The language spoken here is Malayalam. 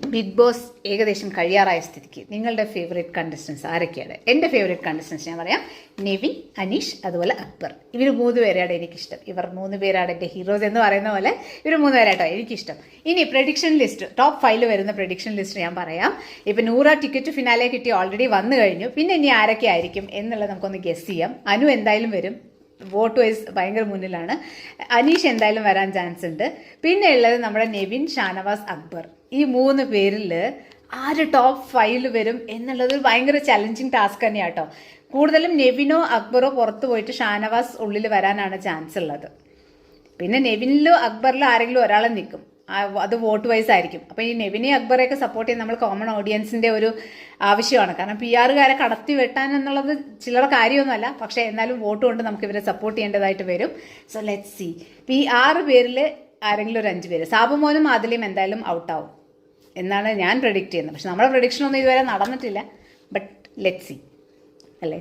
ബിഗ് ബോസ് ഏകദേശം കഴിയാറായ സ്ഥിതിക്ക് നിങ്ങളുടെ ഫേവറേറ്റ് കണ്ടസ്റ്റൻസ് ആരൊക്കെയാണ്? എൻ്റെ ഫേവറേറ്റ് കണ്ടസ്റ്റൻസ് ഞാൻ പറയാം: നെവിൻ, അനീഷ്, അതുപോലെ അക്ബർ. ഇവർ 3 പേരാണ് എനിക്കിഷ്ടം. ഇവർ 3 പേരാണ് എൻ്റെ ഹീറോസ് എന്ന് പറയുന്ന പോലെ ഇവർ 3 പേരാട്ടോ എനിക്കിഷ്ടം. ഇനി പ്രഡിക്ഷൻ ലിസ്റ്റ്, ടോപ്പ് 5 വരുന്ന പ്രഡിക്ഷൻ ലിസ്റ്റ് ഞാൻ പറയാം. ഇപ്പം 100 ടിക്കറ്റ് ഫിനാലെ കിട്ടി, ഓൾറെഡി വന്നു കഴിഞ്ഞു. പിന്നെ ഇനി ആരൊക്കെ ആയിരിക്കും എന്നുള്ളത് നമുക്കൊന്ന് ഗസ് ചെയ്യാം. അനു എന്തായാലും വരും, വോട്ട് വൈസ് ഭയങ്കര മുന്നിലാണ്. അനീഷ് എന്തായാലും വരാൻ ചാൻസ് ഉണ്ട്. പിന്നെ ഉള്ളത് നമ്മുടെ നെവിൻ, ഷാനവാസ്, അക്ബർ. ഈ 3 പേരിൽ ആര് ടോപ്പ് 5 വരും എന്നുള്ളത് ഭയങ്കര ചലഞ്ചിങ് ടാസ്ക് തന്നെയാണ് കേട്ടോ. കൂടുതലും നെവിനോ അക്ബറോ പുറത്ത് പോയിട്ട് ഷാനവാസ് ഉള്ളിൽ വരാനാണ് ചാൻസ് ഉള്ളത്. പിന്നെ നെവിനിലോ അക്ബറിലോ ആരെങ്കിലും ഒരാളെ നിൽക്കും, അത് വോട്ട് വൈസ് ആയിരിക്കും. അപ്പോൾ ഈ നെവിനെ അക്ബറെയൊക്കെ സപ്പോർട്ട് ചെയ്യാൻ നമ്മൾ കോമൺ ഓഡിയൻസിൻ്റെ ഒരു ആവശ്യമാണ്. കാരണം PR കടത്തി വെട്ടാൻ എന്നുള്ളത് ചിലർ കാര്യമൊന്നുമല്ല. പക്ഷേ എന്നാലും വോട്ട് കൊണ്ട് നമുക്ക് ഇവരെ സപ്പോർട്ട് ചെയ്യേണ്ടതായിട്ട് വരും. So let's C. ഇപ്പോൾ ഈ 6 പേരിൽ ആരെങ്കിലും ഒരു 5 പേര്, സാബുമോനും ആദിലയും എന്തായാലും ഔട്ടാവും എന്നാണ് ഞാൻ പ്രഡിക്റ്റ് ചെയ്യുന്നത്. പക്ഷെ നമ്മുടെ പ്രഡിക്ഷനൊന്നും ഇതുവരെ നടന്നിട്ടില്ല. ബട്ട് ലെറ്റ്സ് സി അല്ലേ.